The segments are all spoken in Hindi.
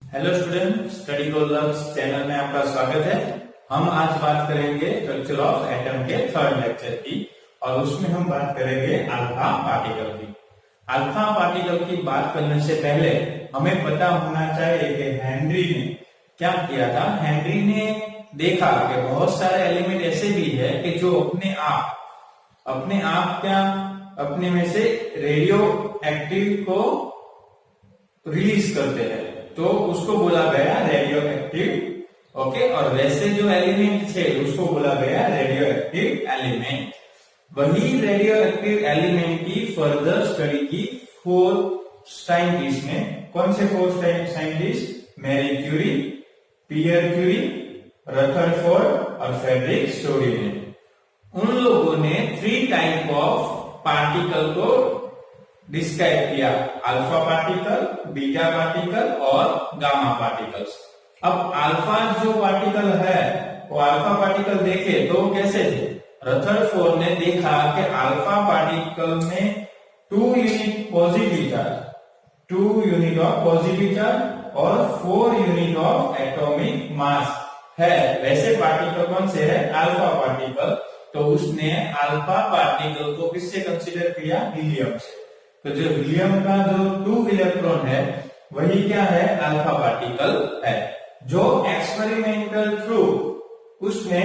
Hello student, study goals channel में आपका स्वागत है। हम आज बात करेंगे स्ट्रक्चर ऑफ एटम के थर्ड लेक्चर की और उसमें हम बात करेंगे अल्फा पार्टिकल की। अल्फा पार्टिकल की बात करने से पहले हमें पता होना चाहिए कि हेनरी ने क्या किया था। हेनरी ने देखा कि बहुत सारे एलिमेंट ऐसे भी है कि जो अपने आप क्या अपने में से रेडियो एक्टिव को रिलीज करते हैं, तो उसको बोला गया रेडियो एक्टिव। ओके, और वैसे जो एलिमेंट थे उसको बोला गया रेडियो एक्टिव एलिमेंट। वही रेडियो एक्टिव एलिमेंट की फर्दर स्टडी की 4 साइंटिस्ट ने। कौन से 4 साइंटिस्ट? मैरी क्यूरी, पियर क्यूरी, रदरफोर्ड और फ्रेडरिक स्टोरी ने। उन लोगों ने 3 टाइप ऑफ पार्टिकल को डिस्क्राइब किया: अल्फा पार्टिकल, बीटा पार्टिकल और गामा पार्टिकल्स। अब अल्फा जो पार्टिकल है वो अल्फा पार्टिकल देखे तो कैसे थे? रदरफोर्ड ने देखा कि अल्फा पार्टिकल में 2 unit positive charge, 2 unit of positive charge और 4 यूनिट ऑफ एटॉमिक मास है। वैसे पार्टिकल कौन से है? Alpha particle. तो उसने अल्फा पार्टिकल को किससे कंसीडर किया? हीलियम से। तो जो हीलियम का जो 2 इलेक्ट्रॉन है वही क्या है? अल्फा पार्टिकल है। जो एक्सपेरिमेंटल थ्रू उसने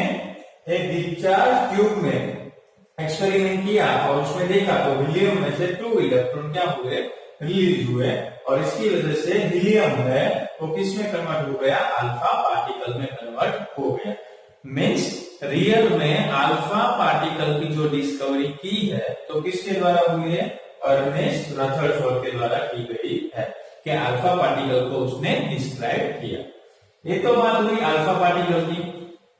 एक डिस्चार्ज ट्यूब में एक्सपेरिमेंट किया और उसमें देखा तो हीलियम में से 2 इलेक्ट्रॉन क्या हुए? रिलीज हुए, और इसकी वजह से हीलियम है वो किस में कन्वर्ट हो गया? अल्फा पार्टिकल में कन्वर्ट हो गया। मीन्स रियल में अल्फा पार्टिकल की जो डिस्कवरी की है तो किसके द्वारा हुई है? अर्नेस्ट रदरफोर्ड के द्वारा की गई है कि अल्फा पार्टिकल को उसने डिस्क्राइब किया। ये तो बात हुई अल्फा पार्टिकल की।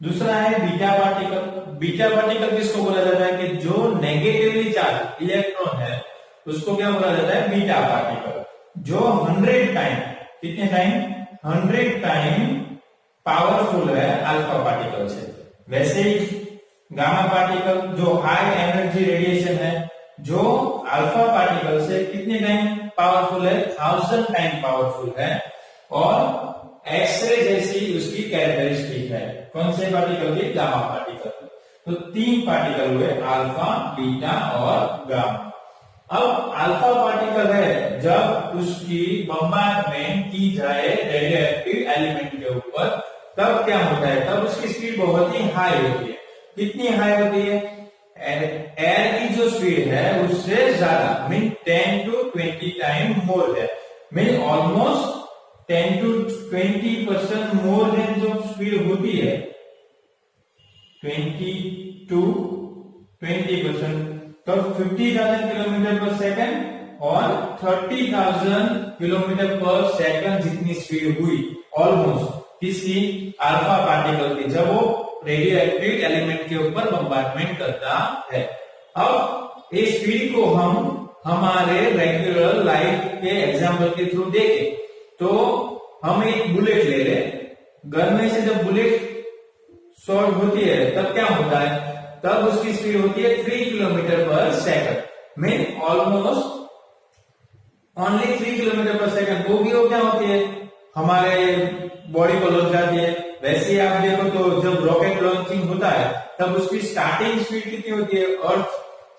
दूसरा है बीटा पार्टिकल। बीटा पार्टिकल किसको बोला जाता है? कि जो नेगेटिवली चार्ज इलेक्ट्रॉन है उसको क्या बोला जाता है? Beta particle. जो 100 टाइम, कितने टाइम? 100 टाइम पावरफुल है अल्फा पार्टिकल से। वैसे ही गामा पार्टिकल जो हाई एनर्जी रेडिएशन है, जो अल्फा पार्टिकल से कितने टाइम पावरफुल है? 1000 टाइम पावरफुल है। और एक्सरे जैसी उसकी कैरेक्टरिस्टिक है। कौन से पार्टिकल की? Gamma particle. तो 3 पार्टिकल हुए, अल्फा, बीटा और गामा। अब अल्फा पार्टिकल है जब उसकी बम्बार्डमेंट की जाए रेडियो एक्टिव एलिमेंट के ऊपर, तब क्या होता है? तब उसकी स्पीड बहुत ही हाई होती है। कितनी हाई होती है? एयर की जो स्पीड है उससे ज्यादा, मीन 10 to 20 टाइम मोर है। Mean almost 10 to 20% more than जो स्पीड होती है 20 to 20%, तो 50,000 किलोमीटर पर सेकंड और 30,000 किलोमीटर पर सेकंड जितनी स्पीड हुई ऑलमोस्ट किसकी? अल्फा पार्टिकल की, जब वो रेडियो एक्टिव एलिमेंट के ऊपर बम्बार्डमेंट करता है। अब इस स्पीड को हम हमारे रेगुलर लाइफ के एग्जाम्पल के थ्रू देखें तो हम एक बुलेट ले ले, गन में से जब बुलेट शॉट होती है तब क्या होता है? तब उसकी स्पीड होती है 3 किलोमीटर पर second. Mean almost only 3 kilometre पर सेकंड। वो क्या होती है? हमारे बॉडी को लग जाती है। वैसे ही आप देखो तो जब रॉकेट लॉन्चिंग होता है तब उसकी स्टार्टिंग स्पीड कितनी होती है? अर्थ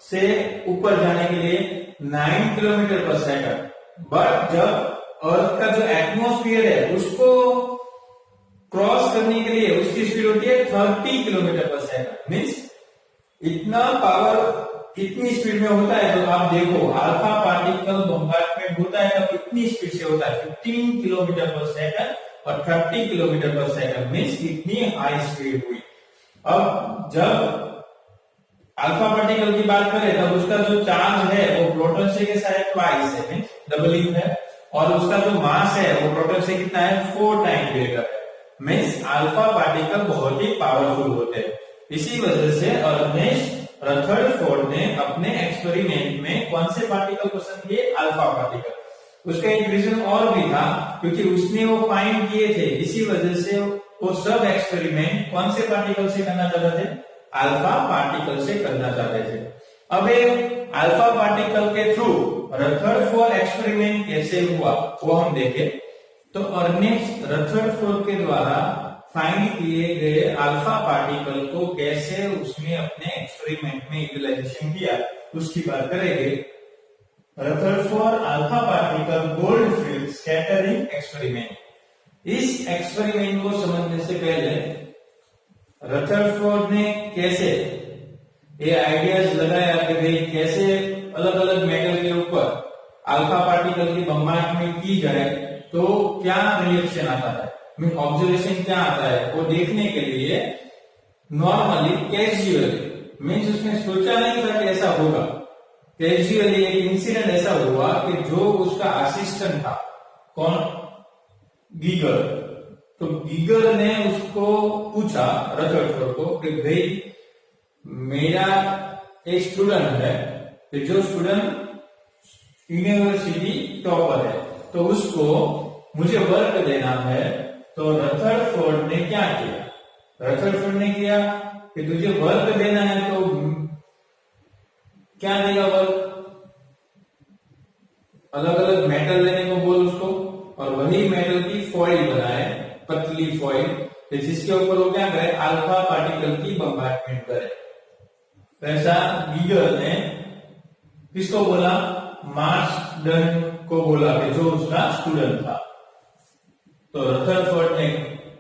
से ऊपर जाने के लिए 9 किलोमीटर पर सेकंड। बट जब अर्थ का जो एटमॉस्फेयर है उसको क्रॉस करने के लिए उसकी स्पीड होती है 30 किलोमीटर पर सेकंड। मीन्स इतना पावर इतनी स्पीड में होता है। तो आप देखो अल्फा पार्टिकल बम्बार्डमेंट होता है तब कितनी स्पीड से होता है? 15 किलोमीटर पर सेकंड और 30 किलोमीटर पर सेकंड। मीन्स इतनी हाई स्पीड हुई। अब जब अल्फा पार्टिकल की बात करें तब उसका जो चार्ज है वो प्रोटॉन से कैसा है? ट्वाइस है, मीन्स डबलिंग है। और उसका जो मास है वो प्रोटॉन से कितना है? 4 टाइम ग्रेटर है। मीन्स अल्फा पार्टिकल बहुत ही पावरफुल होते हैं। इसी वजह से अर्नेस्ट रदरफोर्ड ने अपने एक्सपेरिमेंट में कौन से पार्टिकल पसंद किए? Alpha particle. उसका एक रीजन और भी था, क्योंकि उसने वो फाइंड किए थे। इसी वजह से वो सब एक्सपेरिमेंट कौन से पार्टिकल से करना चाहते थे? अल्फा पार्टिकल से करना चाहते थे। अब एक अल्फा पार्टिकल के थ्रू रदरफोर्ड एक्सपेरिमेंट कैसे हुआ वो हम देखें। तो अर्नेस्ट रदरफोर्ड के द्वारा फाइंड किए गए अल्फा पार्टिकल को कैसे उसने अपने एक्सपेरिमेंट में यूटिलाइजेशन किया उसकी बात करेंगे। Rutherford alpha particle gold field scattering experiment. इस एक्सपेरिमेंट को समझने से पहले रदरफोर्ड ने कैसे ये आइडियाज लगाया कि भाई कैसे अलग अलग मेटल के ऊपर अल्फा पार्टिकल की बम्बार्डमेंट की जाए तो क्या रिएक्शन आता है, मीन ऑब्जर्वेशन क्या आता है, वो देखने के लिए नॉर्मली कैजुअली मीन्स उसने सोचा नहीं था कि ऐसा होगा, कैजुअली एक इंसिडेंट ऐसा हुआ कि जो उसका असिस्टेंट था कौन, गीगर, तो गीगर ने उसको पूछा रदरफोर्ड को कि भाई मेरा एक स्टूडेंट है कि जो स्टूडेंट यूनिवर्सिटी टॉपर है तो उसको मुझे वर्क देना है। तो रदरफोर्ड ने क्या किया, रदरफोर्ड ने किया कि तुझे वर्क देना है तो क्या देगा वर्क, अलग अलग मेटल लेने को बोल उसको और वही मेटल की फॉइल बनाए, पतली फॉइल जिसके ऊपर वो क्या करे, अल्फा पार्टिकल की बम्बार्डमेंट करे। तो ऐसा गीगर ने किसको बोला, मार्सडन को बोला कि जो उसका स्टूडेंट था। तो रदरफोर्ड ने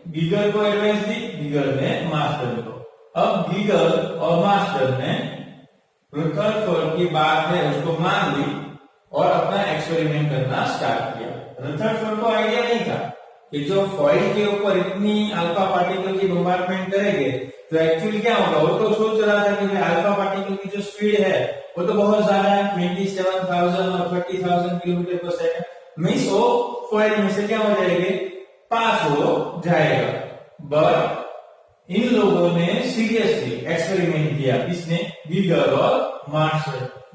गीगर को एडवाइस दी, गीगर ने मार्सडन को। अब गीगर और मार्सडन ने रदरफोर्ड की बात है उसको मान ली और अपना एक्सपेरिमेंट करना स्टार्ट किया। रदरफोर्ड को आइडिया नहीं था कि जो फॉइल के ऊपर इतनी अल्फा पार्टिकल की बम्बार्डमेंट करेंगे तो एक्चुअली क्या होगा, वो तो सोच रहा था कि अल्फा पार्टिकल की जो स्पीड है वो तो बहुत ज्यादा है, 27,000 और 30,000 किलोमीटर पर सेकंड, मीन्स वो फॉइल में से क्या हो जाएंगे, पास हो जाएगा। बट इन लोगों ने सीरियसली एक्सपेरिमेंट किया, किसने, गीगर और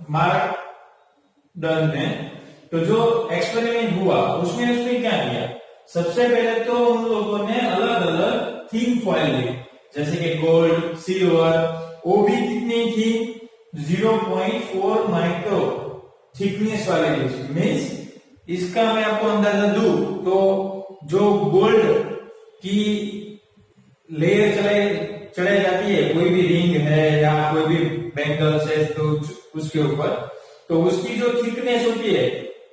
मार्सडन ने। तो जो एक्सपेरिमेंट हुआ उसमें क्या किया, सबसे पहले तो उन लोगों ने अलग अलग थीन फॉइल ली, जैसे कि गोल्ड, सिल्वर, वो भी कितनी थी, 0.4 माइक्रो थिकनेस वाले मीन्स इसका मैं आपको अंदाजा दूं तो जो गोल्ड की लेयर चढ़ाई जाती है, कोई भी रिंग है या कोई भी बैंगल्स है तो उसके ऊपर, तो उसकी जो थिकनेस होती है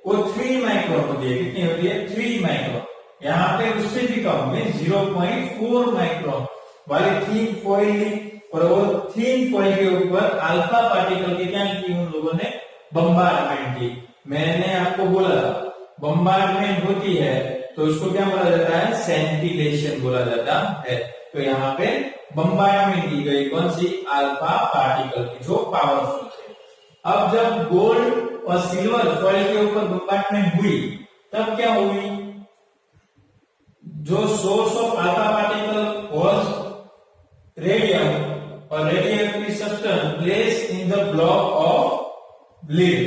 वो 3 माइक्रोन होती है। कितनी होती है, 3 माइक्रोन। यहाँ पे उससे भी कम में 0.4 माइक्रोन वाली थीन फॉइल ली और वो थीन फॉइल के ऊपर अल्फा पार्टिकल की क्या की, उन लोगों ने बम्बार्डमेंट की। मैंने आपको बोला था बम्बार्डमेंट होती है तो उसको क्या बोला जाता है, सेंटिलेशन बोला जाता है। तो यहाँ पे बम्बार्डमेंट की गई कौन सी, अल्फा पार्टिकल की जो पावरफुल थे। अब जब गोल्ड और सिल्वर फॉइल के ऊपर बम्बार्डमेंट हुई तब क्या हुई, जो source of alpha particle was radium और radioactive substance place in the block of lead,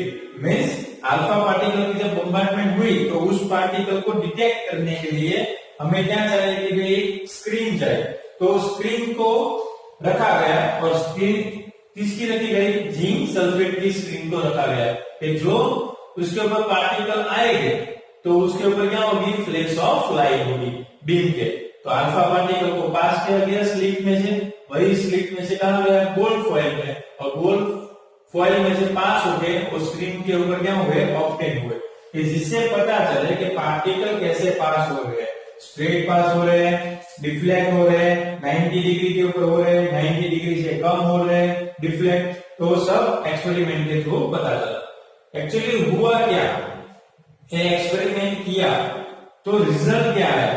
means alpha particle की जब बम्बार्डमेंट हुई तो उस पार्टिकल को डिटेक्ट करने के लिए हमें क्या चाहिए कि भाई स्क्रीन चाहिए। तो स्क्रीन को रखा गया और स्क्रीन किसकी रखी गई, जिंक सल्फेट की स्क्रीन को रखा गया कि जो उसके ऊपर पार्टिकल आएंगे तो उसके ऊपर क्या होगी, फ्लैश ऑफ लाइट होगी बीम के। तो अल्फा पार्टिकल को पास किया गया स्लिट में से, वही स्लिट में से कहा गया गोल्ड फॉइल में, और गोल्ड फॉइल में से पास हो गए और स्क्रीन के ऊपर क्या हुए, ऑब्टेन हुए, जिससे पता चले कि पार्टिकल कैसे पास हो रहे हैं, स्ट्रेट पास हो रहे हैं, डिफ्लेक्ट हो रहे हैं, 90 डिग्री के ऊपर हो रहे हैं, 90 डिग्री से कम हो रहे हैं डिफ्लेक्ट, तो सब एक्सपेरिमेंट के थ्रू पता चला। एक्चुअली हुआ क्या, एक्सपेरिमेंट किया तो रिजल्ट क्या है,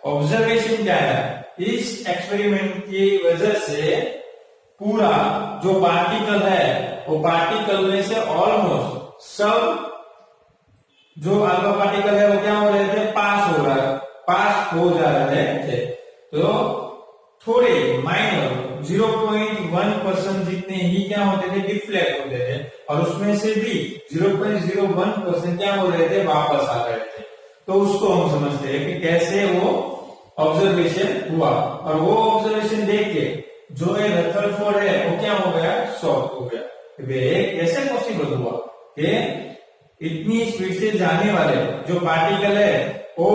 ऑब्जर्वेशन क्या है, इस एक्सपेरिमेंट की वजह से पूरा जो पार्टिकल है वो पार्टिकल में से ऑलमोस्ट सब जो अल्फा पार्टिकल है वो क्या हो रहे थे, पास हो जा रहे थे। तो थोड़े माइनर 0.1% जितने ही क्या होते थे, डिफ्लेक्ट होते थे, और उसमें से भी 0.01% क्या हो रहे थे, वापस आ रहे थे। तो उसको हम समझते हैं कि कैसे वो ऑब्जर्वेशन हुआ, और वो ऑब्जर्वेशन देख के जो ये रदरफोर्ड है वो क्या हो गया, शॉक हो गया। कैसे पॉसिबल हुआ कि इतनी स्पीड से जाने वाले जो पार्टिकल है वो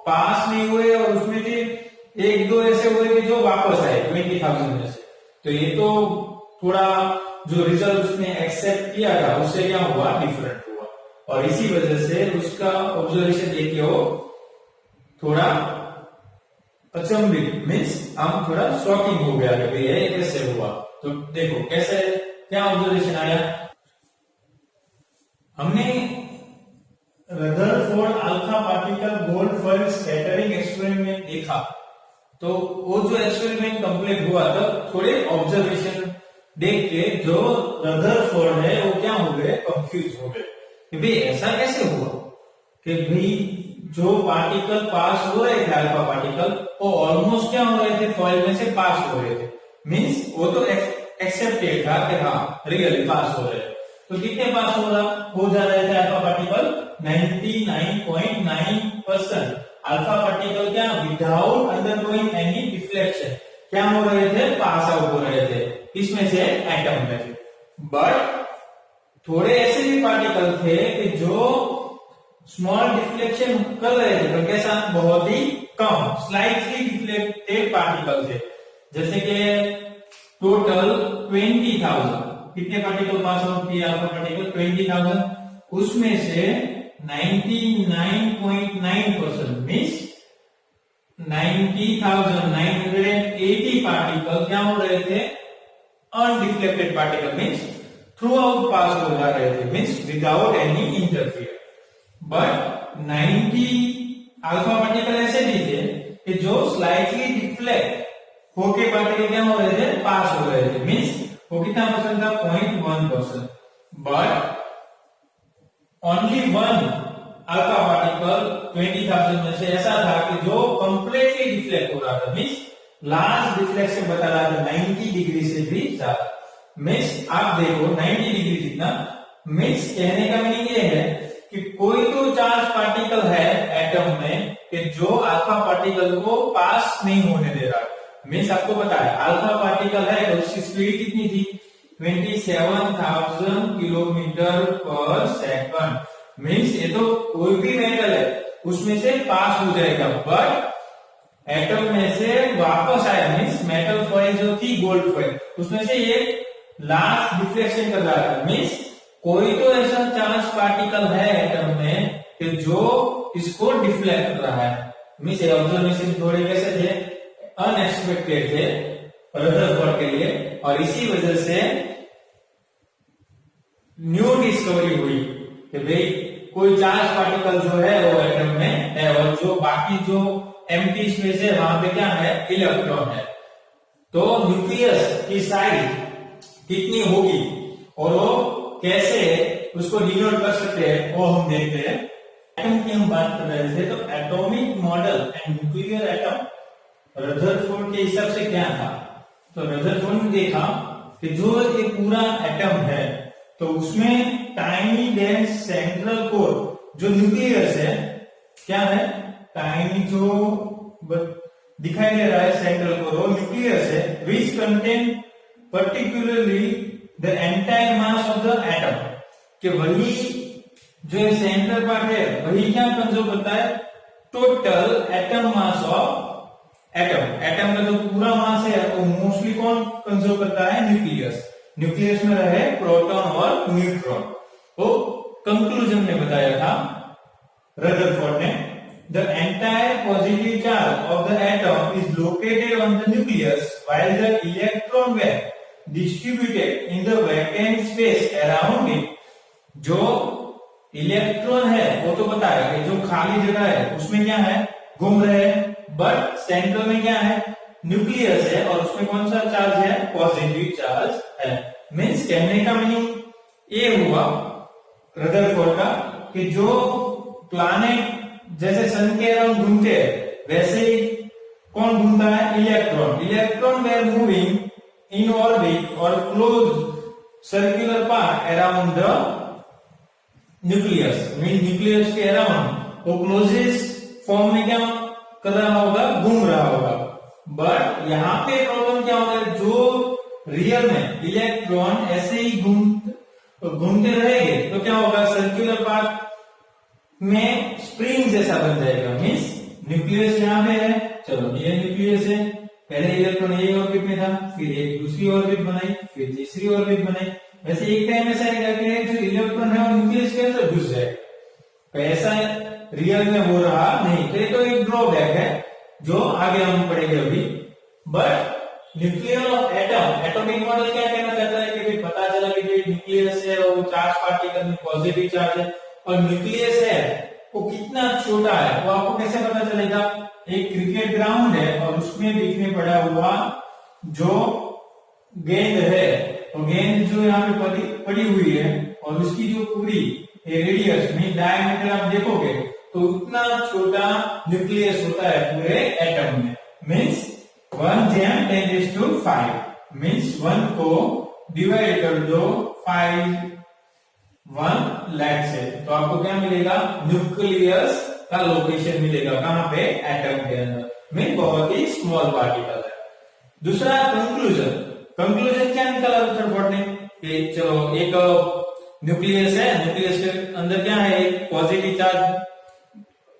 पास नहीं हुए और उसमें से एक दो ऐसे हुए कि जो वापस आए 20,000 में से। तो ये तो थोड़ा जो रिजल्ट उसने एक्सेप्ट किया था उससे क्या हुआ, डिफरेंट हुआ, और इसी वजह से उसका ऑब्जर्वेशन देखिए वो थोड़ा अचंभित, मीन्स हम थोड़ा शॉकिंग हो गया कि भाई ये कैसे हुआ। तो देखो कैसे, क्या ऑब्जर्वेशन आया, हमने Rutherford alpha particle gold foil scattering experiment देखा। तो वो जो एक्सपेरिमेंट कंप्लीट हुआ तब थोड़े ऑब्जर्वेशन देख के जो रदरफोर्ड है वो क्या हो गए, कंफ्यूज हो गए कि भाई ऐसा कैसे हुआ कि भाई जो पार्टिकल पास हो रहे थे अल्फा पार्टिकल वो ऑलमोस्ट क्या हो रहे थे, फॉइल में से पास हो रहे थे, मीन्स वो तो एक्सेप्टेड था कि हाँ रियली पास हो रहे हैं। तो कितने पास हो जा रहे थे अल्फा पार्टिकल, 99.9%। अल्फा पार्टिकल क्या, विदाउट अंडरगोइंग एनी डिफ्लेक्शन क्या हो रहे थे, पास आउट हो रहे थे, इसमें से एटम में से। बट थोड़े ऐसे भी पार्टिकल थे कि जो स्मॉल डिफ्लेक्शन कर रहे थे, पर कैसा, बहुत ही कम, स्लाइटली डिफ्लेक्टेड पार्टिकल थे। जैसे कि टोटल 20,000 कितने पार्टिकल पास आउट किए अल्फा पार्टिकल, 20,000, उसमें से 99.9% मीन्स 90,980 पार्टिकल क्या हो रहे थे, undeflected particle, means through out पास हो जा रहे थे, means without any interfere. But 90 alpha particle ऐसे भी थे कि जो स्लाइटली डिफ्लेक्ट होके पार्टिकल क्या हो रहे थे, पास हो रहे थे, मीन्स वो कितना परसेंट था, 0.1%। But only one alpha particle 20,000 में से ऐसा था कि जो कंप्लीटली डिफ्लेक्ट हो रहा था, मीन्स लार्ज डिफ्लेक्शन बता रहा था 90 डिग्री से भी ज्यादा। मीन्स आप देखो 90 डिग्री जितना, मीन्स कहने का मीनिंग ये है कि कोई तो चार्ज पार्टिकल है एटम में कि जो अल्फा पार्टिकल को पास नहीं होने दे रहा। मीन्स आपको पता है अल्फा पार्टिकल है तो उसकी स्पीड कितनी थी, 27,000 किलोमीटर पर सेकंड। मीन्स ये तो कोई भी मेटल है उसमें से पास हो जाएगा, बट एटम में से वापस आया, मीन्स मेटल फॉइल जो थी गोल्ड फॉइल उसमें से ये लास्ट डिफ्लेक्शन कर रहा है। मीन्स कोई तो ऐसा चार्ज पार्टिकल है एटम में कि जो इसको डिफ्लेक्ट कर रहा है। मीन्स ये ऑब्जर्वेशन थोड़े कैसे थे, अनएक्सपेक्टेड थे रदरफोर्ड के लिए, और इसी वजह से न्यू डिस्कवरी हुई कि भाई कोई चार्ज पार्टिकल जो है वो एटम में है और जो बाकी जो एम्प्टी स्पेस है वहां पे क्या है, इलेक्ट्रॉन है। तो न्यूक्लियस की साइज कितनी होगी और वो कैसे उसको डिनोट कर सकते हैं वो हम देखते हैं। एटम की हम बात कर रहे थे, तो atomic model and nuclear atom Rutherford के हिसाब से क्या था। तो रदरफोर्ड ने देखा कि जो ये पूरा एटम है तो उसमें टाइनी डेंस सेंट्रल कोर जो न्यूक्लियस है, क्या है, टाइनी जो दिखाई दे रहा है सेंट्रल कोर वो न्यूक्लियस है, which contain particularly the entire mass of the atom, कि वही जो सेंट्रल पार्ट है वही क्या कंजर्व करता है, total atom mass of atom. Atom का जो पूरा मास है वो मोस्टली कौन कंजर्व करता है, न्यूक्लियस। न्यूक्लियस में रहे प्रोटॉन और न्यूट्रॉन। तो कंक्लूजन में बताया था रदरफोर्ड ने, the entire positive charge of the atom is located on the nucleus while the electron were distributed in the vacant space around it. जो इलेक्ट्रॉन है वो तो पता है कि जो खाली जगह है उसमें क्या है, घूम रहे हैं, बट सेंटर में क्या है, न्यूक्लियस है और उसमें कौन सा चार्ज है, पॉजिटिव चार्ज है। मीन्स कहने का मीनिंग ये हुआ रदरफोर्ड का कि जो प्लैनेट जैसे सन के अराउंड घूमते हैं वैसे ही कौन घूमता है, electron. Electron were moving in orbit और close circular path around the nucleus. Mean nucleus के अराउंड वो क्लोजेस्ट फॉर्म में क्या कर रहा होगा, घूम रहा होगा। बट यहाँ पे प्रॉब्लम क्या होगा, जो रियल में इलेक्ट्रॉन ऐसे ही घूमते रहेंगे तो क्या होगा, सर्कुलर पाथ में स्प्रिंग जैसा बन जाएगा। मीन्स न्यूक्लियस यहाँ पे है, चलो ये न्यूक्लियस है, पहले इलेक्ट्रॉन ये ऑर्बिट में था, फिर एक दूसरी ऑर्बिट बनाई, फिर तीसरी ऑर्बिट बनाई। वैसे एक टाइम ऐसा है कि जो इलेक्ट्रॉन है वो न्यूक्लियस के अंदर घुस जाएगा, तो ऐसा रियल में हो रहा नहीं, तो एक ड्रॉबैक है जो आगे हम पढ़ेंगे अभी। But nuclear of atom, atomic model क्या कहना चाहता है कि पता चला कि जो न्यूक्लियस है वो चार्ज पार्टिकल में पॉजिटिव चार्ज है, और न्यूक्लियस है वो कितना छोटा है वो आपको कैसे पता चलेगा? एक क्रिकेट ग्राउंड है और उसमें बीच में पड़ा हुआ जो गेंद है, तो गेंद जो यहाँ पे पड़ी हुई है और उसकी जो पूरी रेडियस में डायमीटर आप देखोगे तो उतना छोटा न्यूक्लियस होता है पूरे एटम में। मीन्स 1/10⁵ मीन्स 1 को डिवाइड कर दो 1 लाख से, तो आपको क्या मिलेगा? न्यूक्लियस का लोकेशन मिलेगा, कहां पे? एटम के अंदर। मीन बहुत ही स्मॉल पार्टिकल है। दूसरा कंक्लूजन, कंक्लूजन क्या निकाला रदरफोर्ड ने कि चलो एक न्यूक्लियस है, न्यूक्लियस के अंदर क्या है? एक पॉजिटिव चार्ज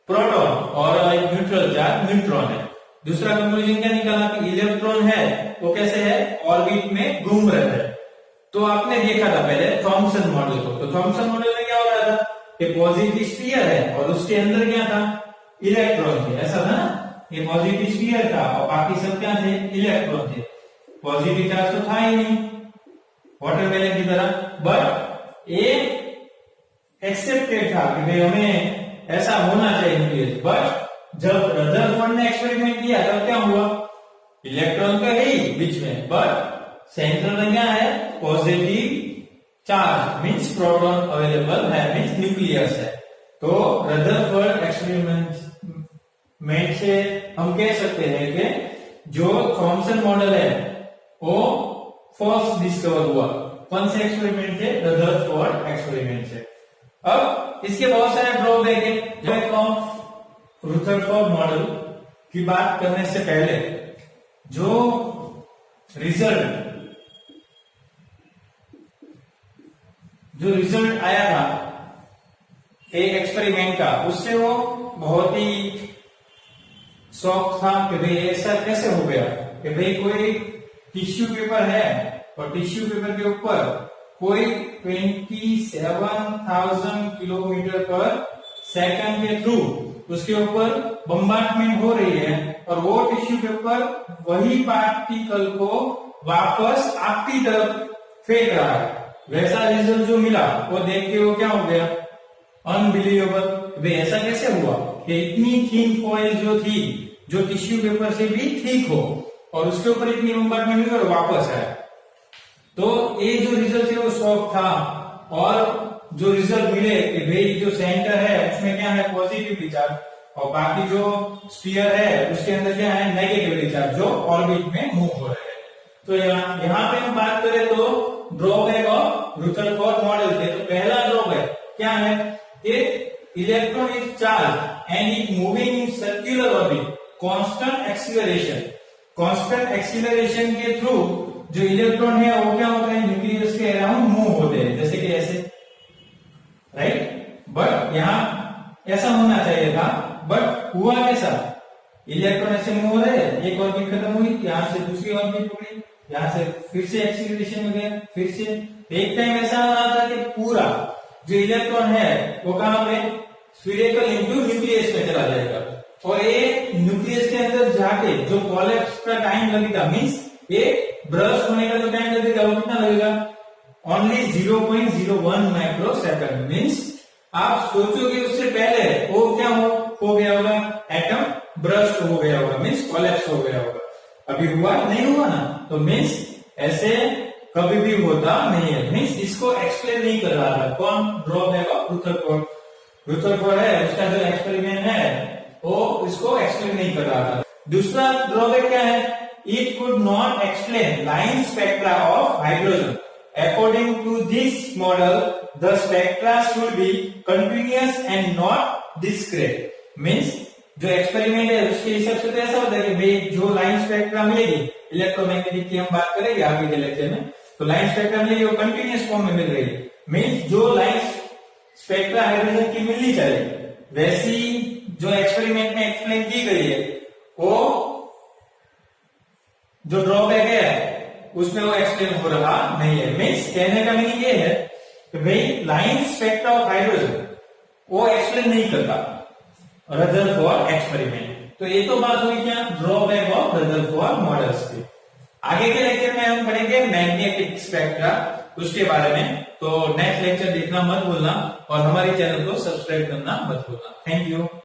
प्रोटॉन और एक न्यूट्रल चार्ज न्यूट्रॉन है। दूसरा कंक्लूजन क्या निकाला कि इलेक्ट्रॉन है वो कैसे है? ऑर्बिट में घूम रहा है। तो आपने देखा था पहले थॉमसन मॉडल को, तो थॉमसन मॉडल में क्या हो रहा था कि पॉजिटिव स्फीयर है और उसके अंदर क्या था? इलेक्ट्रॉन थे, ऐसा था ना? ये पॉजिटिव स्फीयर था और बाकी सब क्या थे? इलेक्ट्रॉन थे। पॉजिटिव चार्ज तो था ही नहीं वाटरमेलन की तरह, बट ये एक्सेप्टेड था कि भाई हमें ऐसा होना चाहिए न्यूक्लियस। बट जब रदरफोर्ड ने एक्सपेरिमेंट किया तब क्या हुआ? इलेक्ट्रॉन तो है ही बीच में, बट सेंटर में क्या है? Positive charge means proton available है, मीन्स न्यूक्लियस है। तो रदरफोर्ड एक्सपेरिमेंट से हम कह सकते हैं कि जो थॉमसन मॉडल है वो फर्स्ट डिस्कवर हुआ। कौन से एक्सपेरिमेंट से? रदरफोर्ड एक्सपेरिमेंट से। अब इसके बहुत सारे ड्रॉबैक है। रदरफोर्ड मॉडल की बात करने से पहले जो रिजल्ट आया था एक एक्सपेरिमेंट का, उससे वो बहुत ही शौक था कि भाई ऐसा कैसे हो गया कि भाई कोई टिश्यू पेपर है और टिश्यू पेपर के ऊपर कोई 27,000 किलोमीटर पर सेकंड के थ्रू उसके ऊपर बम्बार्डमेंट हो रही है और वो टिश्यू पेपर वही पार्टिकल को वापस आपकी तरफ फेंक रहा है। वैसा रिजल्ट जो मिला वो देख के वो क्या हो गया? अनबिलीवेबल। भाई ऐसा कैसे हुआ कि इतनी थिन फॉइल जो थी, जो टिश्यू पेपर से भी थिक हो और उसके ऊपर इतनी बम्बार्डमेंट हुई और वापस आया। तो ये जो रिजल्ट है वो शॉक था। और जो रिजल्ट मिले कि भाई जो सेंटर है उसमें क्या है? पॉजिटिव चार्ज, और बाकी जो स्फीयर है उसके अंदर क्या है? नेगेटिव चार्ज जो ऑर्बिट में मूव हो रहे हैं। तो यहाँ पे हम बात करें तो ड्रॉबैक ऑफ रदरफोर्ड मॉडल थे। तो पहला ड्रॉबैक क्या है कि electron is charge and it moving in circular orbit, constant acceleration. Constant acceleration के थ्रू जो इलेक्ट्रॉन है वो क्या होते हैं? न्यूक्लियस के अराउंड मूव होते हैं, जैसे कि ऐसे, राइट। बट यहाँ ऐसा होना चाहिए था, बट हुआ कैसा? इलेक्ट्रॉन ऐसे मूव हो रहे हैं, एक ऑर्बिट खत्म हुई, यहाँ से दूसरी ऑर्बिट पकड़ी, यहाँ से फिर से एक्सीलरेशन में गया, फिर से एक टाइम ऐसा हो रहा था कि पूरा जो इलेक्ट्रॉन है वो कहां पे? स्फीरिकल इनटू न्यूक्लियस में चला जाएगा, और ये न्यूक्लियस के अंदर जाके जो कोलैप्स का टाइम लगेगा, मींस ये ब्रस्ट होने का जो टाइम लगेगा वो कितना लगेगा? Only 0.01 microsecond. मींस आप सोचोगे उससे पहले वो क्या हो गया होगा? एटम ब्रस्ट हो गया होगा, मींस कोलैप्स हो गया होगा। अभी हुआ नहीं हुआ ना? तो मीन्स ऐसे कभी भी होता नहीं है, मीन्स इसको एक्सप्लेन नहीं कर रहा था। कौन? Drawback of Rutherford. रदरफोर्ड है उसका जो एक्सपेरिमेंट है वो इसको एक्सप्लेन नहीं कर रहा था। दूसरा ड्रॉबैक क्या है? It could not explain line spectra of hydrogen. According to this model the spectra should be continuous and not discrete. Means जो एक्सपेरिमेंट है उसके हिसाब से तो ऐसा होता है कि भाई जो लाइन स्पेक्ट्रा मिलेगी इलेक्ट्रोमैग्नेटिक की हम बात करेंगे आगे के लेक्चर में, तो लाइन स्पेक्ट्रा मिलेगी वो कंटिन्यूअस फॉर्म में मिल रही है। मीन्स जो लाइन स्पेक्ट्रा हाइड्रोजन की मिलनी चाहिए वैसी जो एक्सपेरिमेंट में एक्सप्लेन की गई है वो जो ड्रॉबैक है उसमें वो एक्सप्लेन हो रहा नहीं है। मीन्स कहने का मीनिंग ये है कि भाई लाइन स्पेक्ट्रा ऑफ हाइड्रोजन वो एक्सप्लेन नहीं करता रदरफोर्ड एक्सपेरिमेंट। तो ये तो बात हुई क्या ड्रॉबैक ऑफ रदरफोर्ड मॉडल्स की। आगे के लेक्चर में हम पढ़ेंगे मैग्नेटिक स्पेक्ट्रा उसके बारे में। तो नेक्स्ट लेक्चर देखना मत भूलना और हमारे चैनल को सब्सक्राइब करना मत भूलना। Thank you.